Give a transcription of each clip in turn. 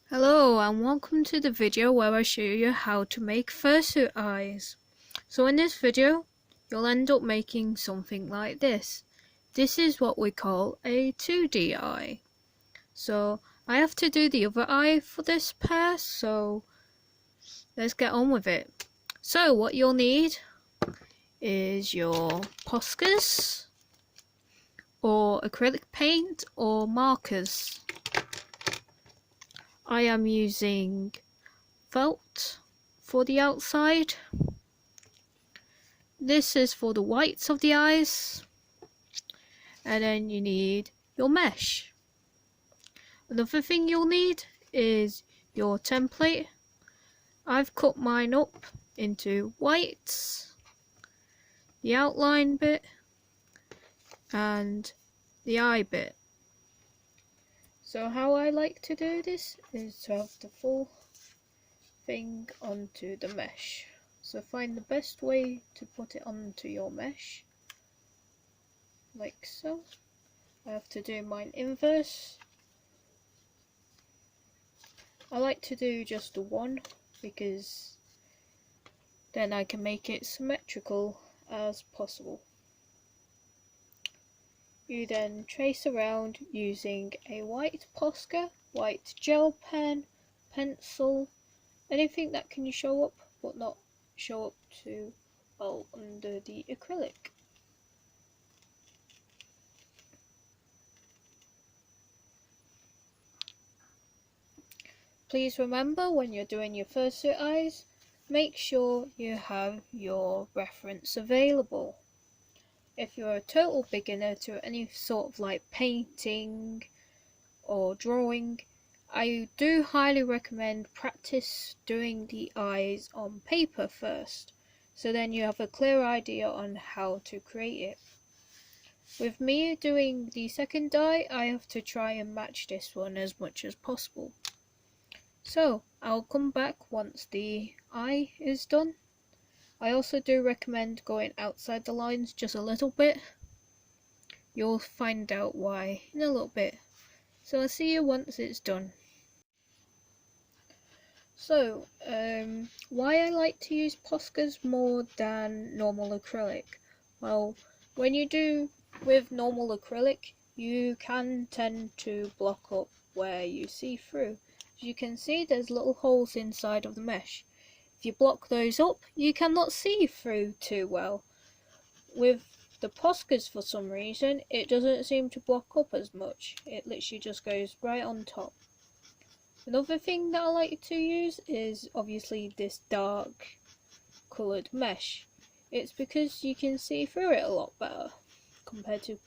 Hello and welcome to the video where I show you how to make fursuit eyes. So in this video you'll end up making something like this. This is what we call a 2D eye. So I have to do the other eye for this pair, so let's get on with it. So what you'll need is your Poscas or acrylic paint or markers. I am using felt for the outside. This is for the whites of the eyes. And then you need your mesh. Another thing you'll need is your template. I've cut mine up into whites, the outline bit and the eye bit. So how I like to do this is to have the full thing onto the mesh. So find the best way to put it onto your mesh, like so. I have to do mine inverse. I like to do just the one because then I can make it symmetrical as possible. You then trace around using a white Posca, white gel pen, pencil, anything that can show up but not show up too well under the acrylic. Please remember, when you're doing your fursuit eyes, make sure you have your reference available. If you're a total beginner to any sort of like painting or drawing, I do highly recommend practice doing the eyes on paper first, so then you have a clear idea on how to create it. With me doing the second eye, I have to try and match this one as much as possible. So I'll come back once the eye is done. I also do recommend going outside the lines just a little bit. You'll find out why in a little bit. So I'll see you once it's done. So, why I like to use Poscas more than normal acrylic? Well, when you do with normal acrylic, you can tend to block up where you see through. As you can see, there's little holes inside of the mesh. If you block those up, you cannot see through too well. With the Poscas, for some reason, it doesn't seem to block up as much. It literally just goes right on top. Another thing that I like to use is obviously this dark coloured mesh. It's because you can see through it a lot better compared to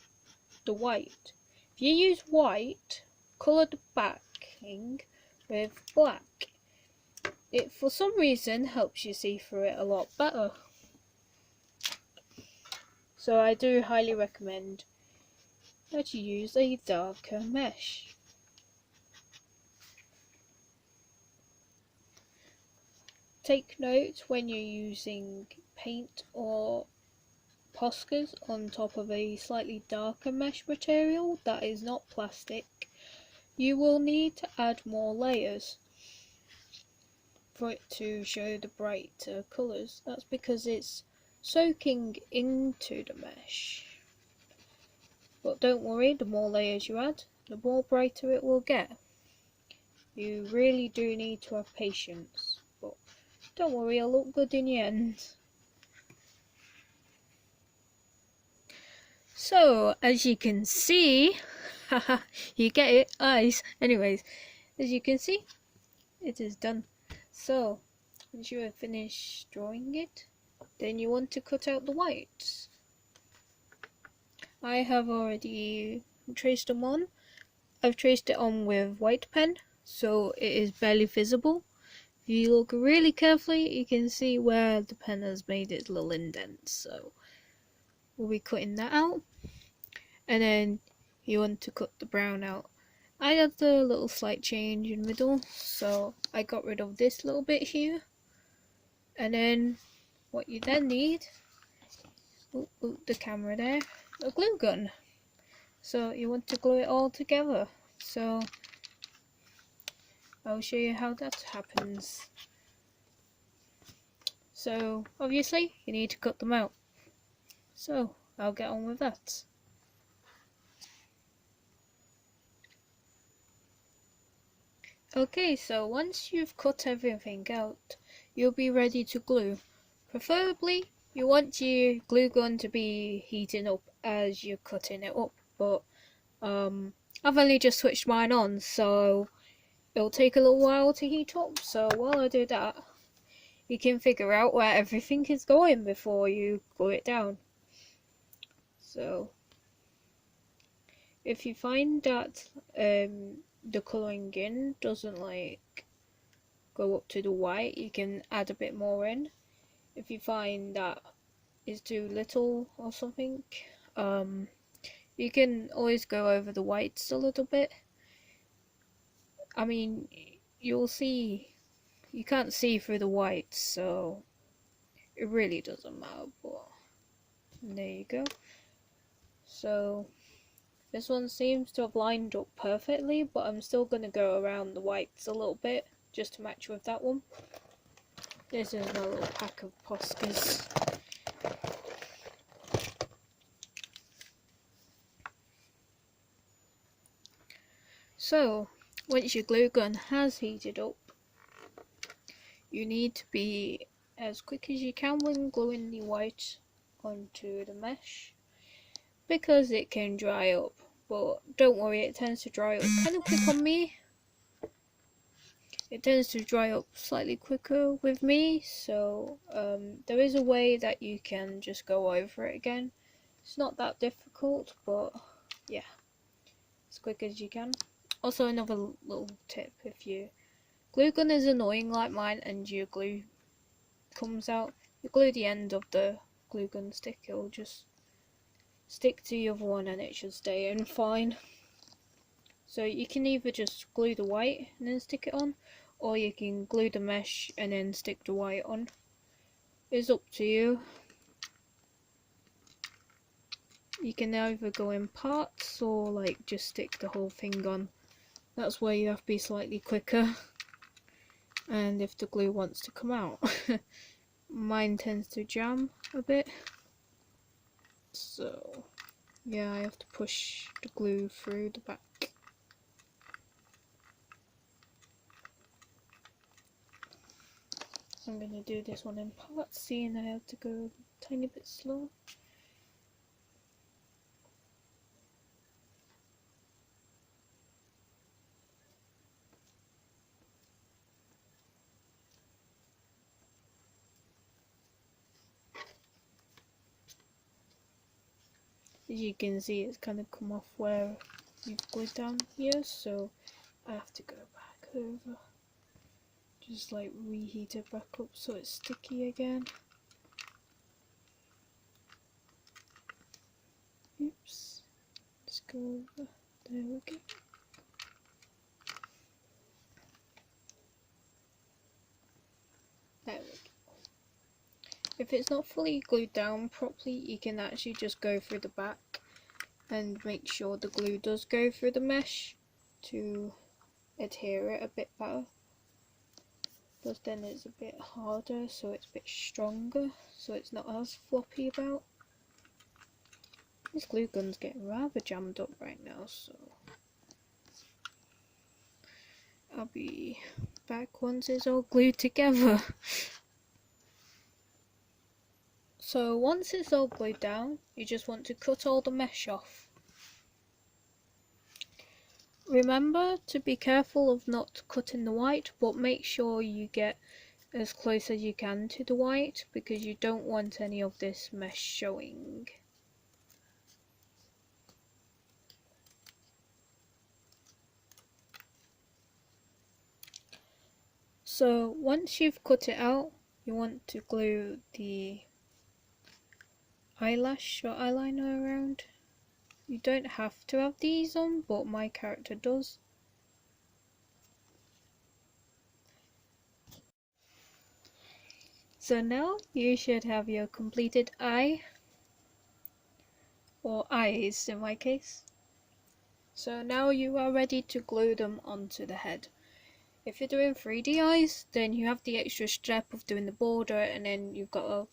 the white. If you use white coloured backing with black, it for some reason helps you see through it a lot better. So I do highly recommend that you use a darker mesh. Take note when you're using paint or Poscas on top of a slightly darker mesh material that is not plastic. You will need to add more layers for it to show the brighter colours. That's because it's soaking into the mesh. But don't worry, the more layers you add, the more brighter it will get. You really do need to have patience, but don't worry, it'll look good in the end. So, as you can see, you get it, eyes. Anyways, as you can see, it is done. So, once you have finished drawing it, then you want to cut out the whites. I have already traced them on. I've traced it on with white pen, so it is barely visible. If you look really carefully, you can see where the pen has made its little indents, so we'll be cutting that out. And then you want to cut the brown out. I had the little slight change in the middle, so I got rid of this little bit here. And then what you then need, the camera there, a glue gun. So you want to glue it all together. So I'll show you how that happens. So obviously you need to cut them out. So I'll get on with that. Okay, so once you've cut everything out, you'll be ready to glue. Preferably, you want your glue gun to be heating up as you're cutting it up, but I've only just switched mine on, so it'll take a little while to heat up. So while I do that, you can figure out where everything is going before you glue it down. So if you find that the colouring in doesn't go up to the white, you can add a bit more in. If you find that is too little or something, you can always go over the whites a little bit. I mean, you'll see, you can't see through the whites, so it really doesn't matter, but there you go. So this one seems to have lined up perfectly, but I'm still going to go around the whites a little bit just to match with that one. This is my little pack of Poscas. So once your glue gun has heated up, you need to be as quick as you can when gluing the white onto the mesh, because it can dry up, but don't worry, it tends to dry up kind of quick on me. It tends to dry up slightly quicker with me, so there is a way that you can just go over it again. It's not that difficult, but yeah, as quick as you can. Also, another little tip, if your glue gun is annoying like mine and your glue comes out, you glue the end of the glue gun stick, it'll just stick to the other one and it should stay in fine. So you can either just glue the white and then stick it on, or you can glue the mesh and then stick the white on. It's up to you. You can either go in parts or just stick the whole thing on. That's where you have to be slightly quicker. And if the glue wants to come out, mine tends to jam a bit. So yeah, I have to push the glue through the back. I'm going to do this one in parts, seeing I have to go a tiny bit slow. As you can see, it's kind of come off where you've glued down here, so I have to go back over. Just reheat it back up so it's sticky again. Oops. Let's go over. There we go. There we go. If it's not fully glued down properly, you can actually just go through the back and make sure the glue does go through the mesh to adhere it a bit better. But then it's a bit harder, so it's a bit stronger, so it's not as floppy about. This glue gun's getting rather jammed up right now, so I'll be back once it's all glued together. So once it's all glued down, you just want to cut all the mesh off. Remember to be careful of not cutting the white, but make sure you get as close as you can to the white, because you don't want any of this mesh showing. So once you've cut it out, you want to glue the eyelash or eyeliner around. You don't have to have these on, but my character does. So now you should have your completed eye, or eyes in my case. So now you are ready to glue them onto the head. If you're doing 3D eyes, then you have the extra step of doing the border and then you've got to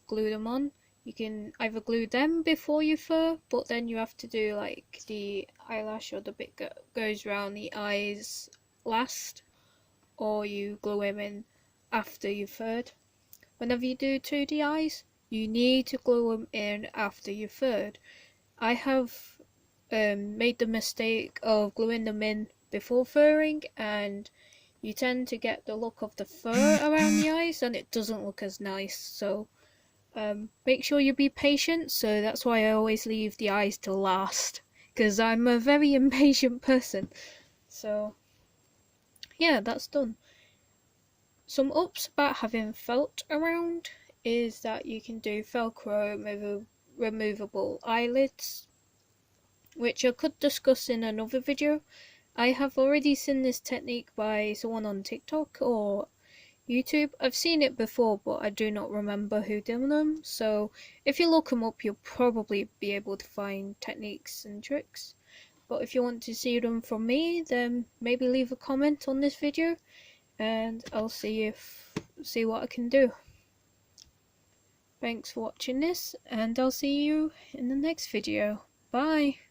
glue them on. You can either glue them before you fur, but then you have to do like the eyelash or the bit that goes around the eyes last, or you glue them in after you've furred. Whenever you do 2D eyes, you need to glue them in after you've furred. I have made the mistake of gluing them in before furring, and you tend to get the look of the fur around the eyes and it doesn't look as nice. So make sure you be patient. So that's why I always leave the eyes to last, because I'm a very impatient person. So yeah, that's done. Some ups about having felt around is that you can do Velcro removable eyelids, which I could discuss in another video. I have already seen this technique by someone on TikTok or YouTube. I've seen it before, but I do not remember who did them, so if you look them up you'll probably be able to find techniques and tricks. But if you want to see them from me, then maybe leave a comment on this video and I'll see what I can do. Thanks for watching this, and I'll see you in the next video. Bye!